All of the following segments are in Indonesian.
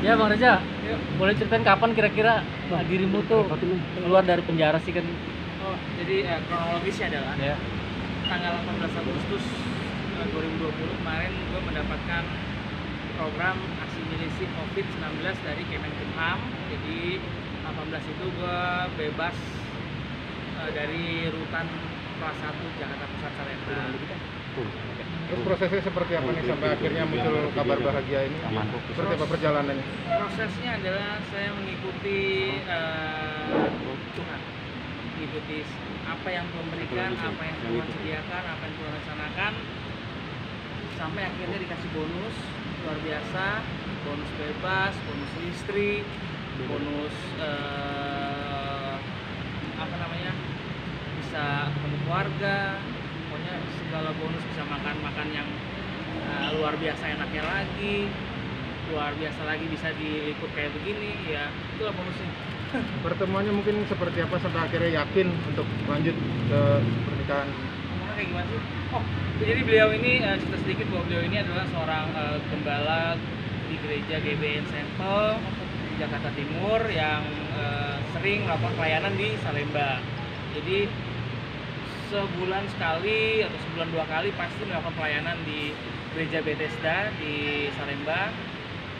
Ya Bang Reza, Yuk. boleh ceritain kapan kira-kira dirimu tuh keluar dari penjara sih kan? Oh, jadi kronologisnya adalah Ya. tanggal 18 Agustus 2020 kemarin gue mendapatkan program asimilasi COVID-19 dari Kemenkumham. Jadi 18 itu gue bebas dari rutan kelas 1 Jakarta Pusat Salemba. Terus prosesnya seperti apa nih sampai akhirnya muncul kabar bahagia ini? Seperti apa perjalanannya? Prosesnya adalah saya mengikuti Tuhan, mengikuti apa yang Tuhan berikan, apa yang Tuhan sediakan, apa yang Tuhan rencanakan, sampai akhirnya dikasih bonus luar biasa, bonus bebas, bonus istri, bonus bisa ketemu keluarga, pokoknya segala bonus, bisa makan yang luar biasa enaknya lagi, luar biasa lagi bisa diliput kayak begini, ya itulah bonusnya. Pertemuannya mungkin seperti apa sampai akhirnya yakin untuk lanjut ke pernikahan? Ngomongnya kayak gimana sih? Oh, jadi beliau ini, cerita sedikit bahwa beliau ini adalah seorang gembala di gereja GBN Sampel di Jakarta Timur yang sering melakukan pelayanan di Salemba. Jadi sebulan sekali atau sebulan 2 kali pasti melakukan pelayanan di gereja Bethesda di Salemba.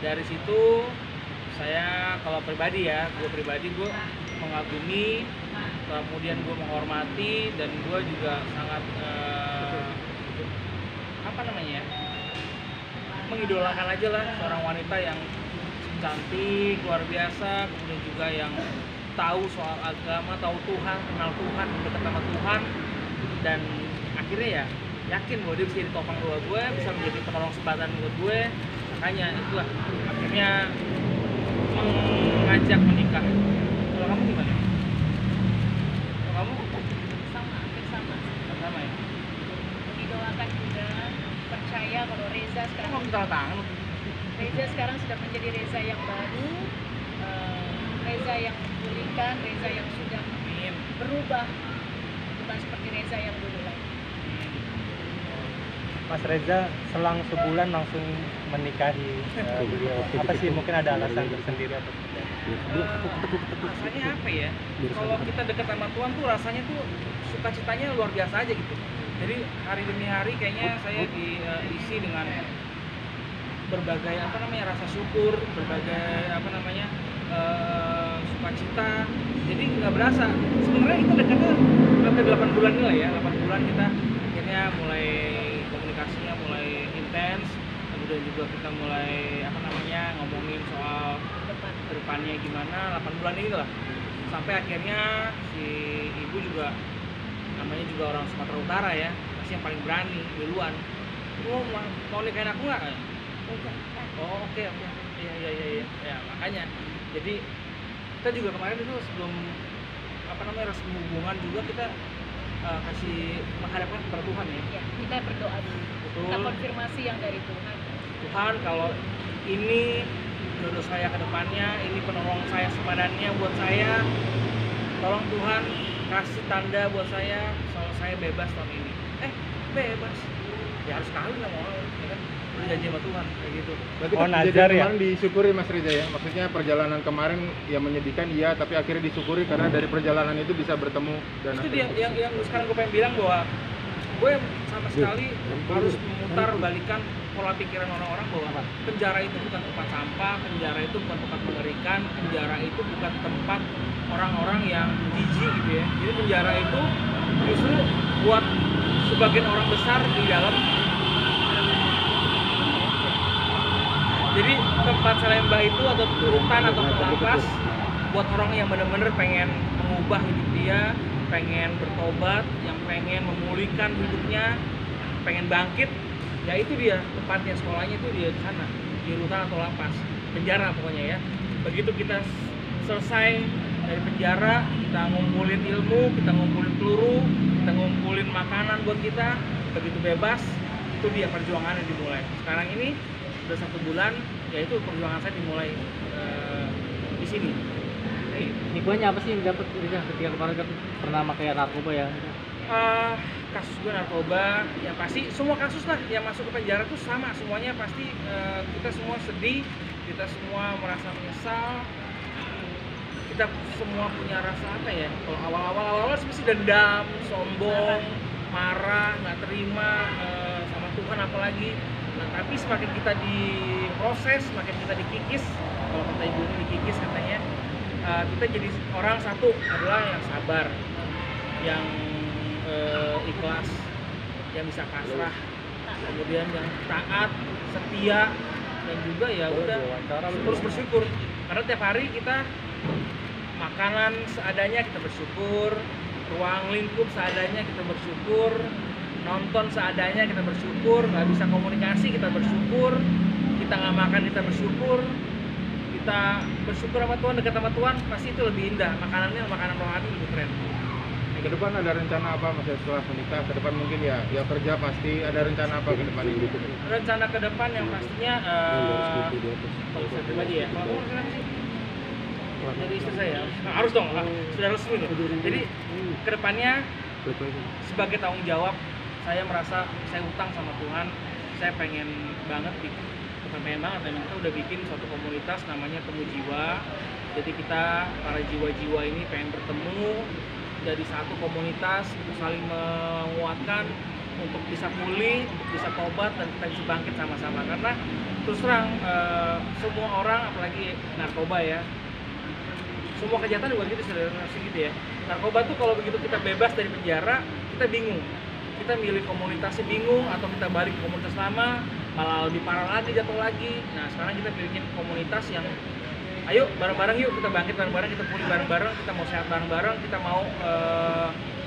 Dari situ saya, kalau pribadi ya, gue mengagumi, kemudian gue menghormati, dan gue juga sangat mengidolakan aja lah seorang wanita yang cantik luar biasa, kemudian juga yang tahu soal agama, tahu Tuhan, kenal Tuhan, dekat sama Tuhan, dan akhirnya ya yakin bahwa dia bisa jadi topang doa gue, bisa menjadi penolong sebatan buat gue. Makanya itulah akhirnya mengajak menikah. Kalau kamu gimana? Kalau kamu? Hampir sama. Sama ya? Mengidolakan juga, percaya kalau Reza sekarang Reza sekarang sudah menjadi Reza yang baru, Reza yang memulihkan, Reza yang sudah berubah, bukan seperti Reza yang dulu lagi. Mas Reza selang sebulan langsung menikahi beliau. Apa sih, mungkin ada alasan tersendiri atau seperti apa? Rasanya apa ya? Kalau kita dekat sama Tuhan tuh rasanya tuh sukacitanya luar biasa aja gitu. Jadi hari demi hari kayaknya saya diisi dengan berbagai rasa syukur, berbagai sukacita. Jadi nggak berasa. Sebenarnya itu dekatnya hampir 8 bulan ini lah ya. 8 bulan kita akhirnya mulai komunikasinya mulai intens. Kemudian juga kita mulai ngomongin soal kedepannya gimana. 8 bulan ini lah. Sampai akhirnya si ibu juga, namanya juga orang Sumatera Utara ya, pasti yang paling berani duluan. Mau nikahin aku nggak? Oh oke. Iya. Ya makanya. Jadi kita juga kemarin itu sebelum resmi hubungan juga kita kasih menghadapkan kepada Tuhan ya. Ya, kita berdoa dulu. Betul. Kita konfirmasi yang dari Tuhan. Tuhan, kalau ini jodoh saya ke depannya, ini penolong saya sepadannya buat saya, tolong Tuhan kasih tanda buat saya soal saya bebas tahun ini. Bebas ya harus kawin lah mau, ya kan, udah janji sama Tuhan kayak gitu. Berarti Najar kejadian ya? kemarin disyukuri Mas Reza ya? Maksudnya perjalanan kemarin ya menyedihkan iya, tapi akhirnya disyukuri karena dari perjalanan itu bisa bertemu dan Itu dia yang sekarang gue pengen bilang, bahwa gue sama sekali harus memutar balikan pola pikiran orang-orang bahwa penjara itu bukan tempat sampah, penjara itu bukan tempat mengerikan, penjara itu bukan tempat orang-orang yang jijik gitu ya. Jadi penjara itu justru buat sebagian orang besar di dalam. Jadi tempat Salemba itu atau rutan atau lapas buat orang yang benar-benar pengen mengubah hidup dia, pengen bertobat, yang pengen memulihkan hidupnya, pengen bangkit, ya itu dia tempatnya, sekolahnya itu dia di sana, di rutan atau lapas, penjara pokoknya ya. Begitu kita selesai dari penjara, kita ngumpulin ilmu, kita ngumpulin peluru, kita ngumpulin makanan buat kita, begitu bebas, itu dia perjuangan yang dimulai. Sekarang ini udah 1 bulan, yaitu perjuangan saya dimulai di sini. Hikmahnya apa sih yang dapat ketika kemarin kan pernah pakai narkoba ya? Kasus gue narkoba, ya pasti semua kasus lah yang masuk ke penjara tuh sama semuanya pasti kita semua sedih, kita semua merasa menyesal, kita semua punya rasa apa ya? Kalau awal-awal pasti dendam, sombong, marah, nggak terima sama Tuhan apalagi. Nah, tapi semakin kita diproses, semakin kita dikikis, kalau kata ibu ini dikikis katanya, kita jadi orang satu adalah yang sabar, yang ikhlas, yang bisa pasrah, kemudian yang taat, setia, dan juga ya udah terus bersyukur. Karena tiap hari kita makanan seadanya kita bersyukur, ruang lingkup seadanya kita bersyukur, nonton seadanya kita bersyukur, nggak bisa komunikasi kita bersyukur, kita nggak makan kita bersyukur, kita bersyukur sama Tuhan, dekat sama Tuhan, pasti itu lebih indah. Makanannya makanan rohani lebih keren. Ke depan ada rencana apa Mas setelah menikah? Ke depan mungkin ya kerja pasti ada rencana apa ke depan ini? Rencana ke depan yang pastinya kalau saya pribadi ya, kalau rencana sih jadi istri saya harus dong, sudah resmi loh. Jadi kedepannya sebagai tanggung jawab, saya merasa saya utang sama Tuhan, saya pengen banget memang kita udah bikin suatu komunitas namanya Temu Jiwa. Jadi kita para jiwa-jiwa ini pengen bertemu jadi satu komunitas untuk saling menguatkan, untuk bisa pulih, untuk bisa tobat, dan kita bisa bangkit sama-sama. Karena terus terang semua orang, apalagi narkoba ya, semua kejahatan juga gitu, gitu ya. Narkoba tuh kalau begitu kita bebas dari penjara, kita bingung, kita milih komunitasnya bingung, atau kita balik ke komunitas lama malah lebih parah lagi, jatuh lagi. Nah sekarang kita bikin komunitas yang ayo bareng-bareng yuk, kita bangkit bareng-bareng, kita pulih bareng-bareng, kita mau sehat bareng-bareng, kita mau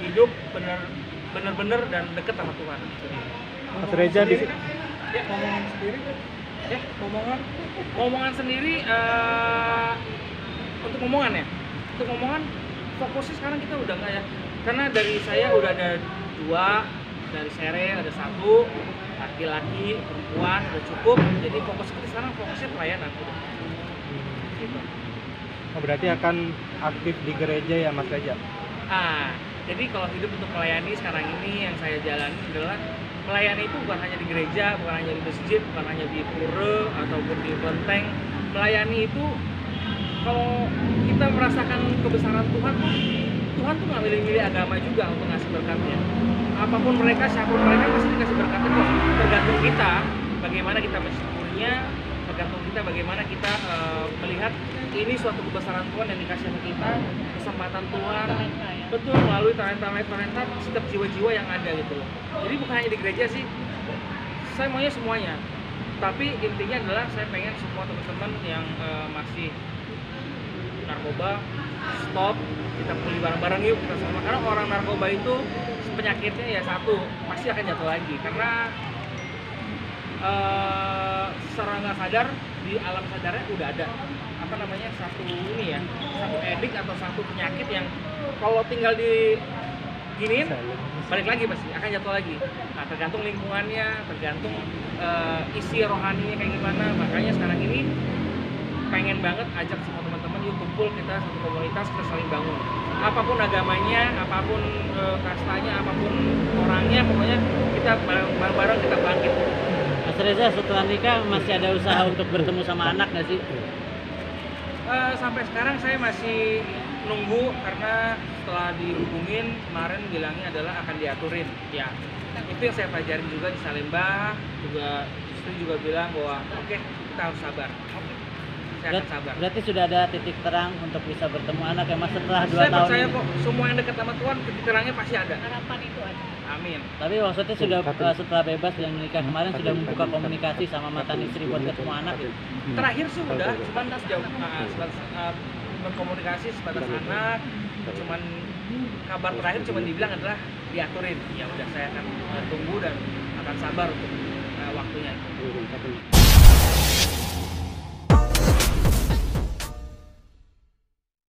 hidup bener-bener dan deket sama Tuhan. Mas Reza di ya, ngomongan sendiri ya, ngomongan sendiri untuk ngomongan fokusnya sekarang kita udah nggak ya, karena dari saya udah ada 2, dari Sere ada 1, laki-laki, perempuan udah cukup, jadi fokus kita sekarang fokusnya pelayanan udah. Gitu. Oh, berarti akan aktif di gereja ya Mas Reza? Jadi kalau hidup untuk melayani sekarang ini yang saya jalani adalah melayani itu bukan hanya di gereja, bukan hanya di masjid, bukan hanya di pura ataupun di kelenteng. Melayani itu kalau kita merasakan kebesaran Tuhan tuh nggak milih-milih agama juga untuk ngasih berkatnya. Apapun mereka, siapapun mereka pasti dikasih berkatnya kok. Tergantung kita bagaimana kita mensyukurinya, tergantung kita bagaimana kita melihat ini suatu kebesaran Tuhan yang dikasih sama kita, kesempatan Tuhan, betul, melalui talenta setiap jiwa-jiwa yang ada gitu loh. Jadi bukan hanya di gereja sih, saya maunya semuanya. Tapi intinya adalah saya pengen semua teman-teman yang masih narkoba stop, kita pulih bareng-bareng yuk, kita sama. Karena orang narkoba itu penyakitnya ya satu, pasti akan jatuh lagi. Karena secara nggak sadar di alam sadarnya udah ada apa namanya satu edik atau satu penyakit yang kalau tinggal di giniin balik lagi pasti akan jatuh lagi. Nah, tergantung lingkungannya, tergantung isi rohaninya kayak gimana. Makanya sekarang ini pengen banget ajak semua teman-teman yuk kumpul, kita satu komunitas, kita saling bangun. Apapun agamanya, apapun kastanya, apapun orangnya, pokoknya kita bareng-bareng kita bangkit. Mas Reza, setelah nikah masih ada usaha untuk bertemu sama anak nggak sih? Sampai sekarang saya masih nunggu, karena setelah dihubungin kemarin bilangnya adalah akan diaturin. Ya, itu yang saya pelajarin juga di Salemba, juga istri juga bilang bahwa oke, kita harus sabar. Saya akan sabar. Berarti sudah ada titik terang untuk bisa bertemu anak ya Mas setelah 2 saya tahun percaya ini? kok semua yang dekat sama Tuhan titik terangnya pasti ada. Harapan itu ada. Amin. Tapi maksudnya sudah setelah bebas dan menikah kemarin sudah membuka komunikasi sama mantan istri buat ketemu anak gitu? Terakhir sih udah, cuman sejauh berkomunikasi sebatas anak, cuman kabar terakhir cuman dibilang adalah diaturin. Ya udah, saya akan tunggu dan akan sabar untuk waktunya itu.